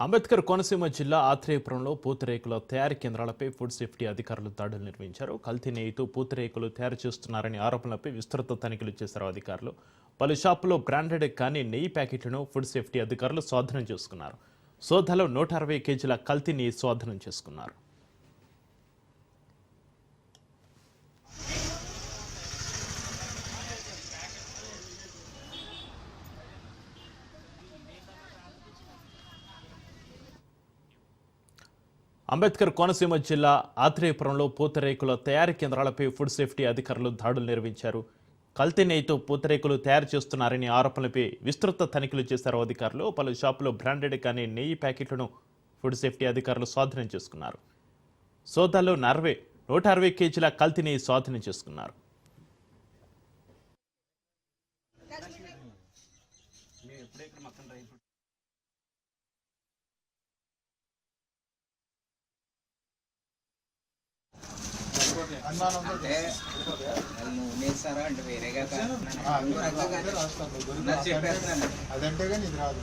అంబేద్కర్ కోనసీమ జిల్లా ఆత్రేయపురంలో పూతరేకుల తయారీ కేంద్రాలపై food safety అధికారులు దాడులు నిర్వహించారు. కల్తీ నెయ్యితో పూతరేకులు తయారు చేస్తున్నారని ఆరోపణలపై విస్తృత తనిఖీలు చేశారు అధికారులు. పలు షాపుల్లో బ్రాండెడ్ కానీ నెయ్యి ప్యాకెట్లను ఫుడ్ సేఫ్టీ అధికారులు స్వాధీనం చేసుకున్నారు. సోదాలో 160 కేజీల కల్తీ నెయ్యి స్వాధీనం చేసుకున్నారు. అంబేద్కర్ కోనసీమ జిల్లా ఆత్రేయపురంలో పూతరేకుల తయారీ కేంద్రాలపై ఫుడ్ సేఫ్టీ అధికారులు దాడులు నిర్వహించారు. కల్తీ నెయ్యితో పూతరేకులు తయారు చేస్తున్నారని ఆరోపణలపై విస్తృత తనిఖీలు చేశారు అధికారులు. పలు షాపుల్లో బ్రాండెడ్ కానీ నెయ్యి ప్యాకెట్లను ఫుడ్ సేఫ్టీ అధికారులు స్వాధీనం చేసుకున్నారు. సోదాలో 160 కేజీల కల్తీ నెయ్యి స్వాధీనం చేసుకున్నారు. అంటే నూనె ఇస్తారా అంటే వేరేగా చెప్పేస్తున్నాను. అదంటే కానీ ఇది రాదు.